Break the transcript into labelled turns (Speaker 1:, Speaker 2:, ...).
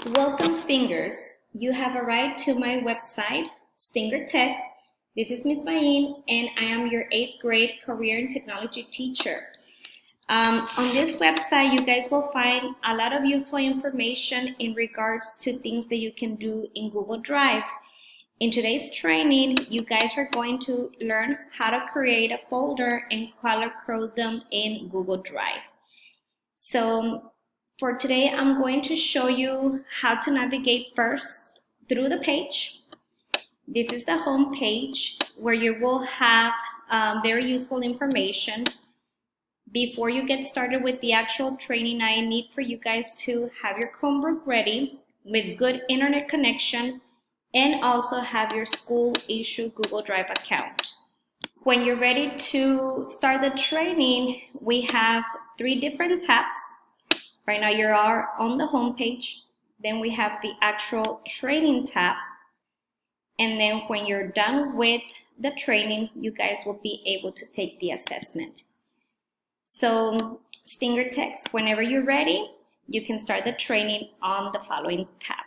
Speaker 1: Welcome, Stingers. You have arrived to my website, Stinger Tech. This is Ms. Bain, and I am your 8th grade career and technology teacher. On this website, you guys will find a lot of useful information in regards to things that you can do in Google Drive. In today's training, you guys are going to learn how to create a folder and color code them in Google Drive. So for today, I'm going to show you how to navigate first through the page. This is the home page where you will have very useful information. Before you get started with the actual training, I need for you guys to have your Chromebook ready with good internet connection and also have your school issue Google Drive account. When you're ready to start the training, we have 3 different tabs. Right now you are on the home page. Then we have the actual training tab. And then when you're done with the training, you guys will be able to take the assessment. So Stinger Tech, whenever you're ready, you can start the training on the following tab.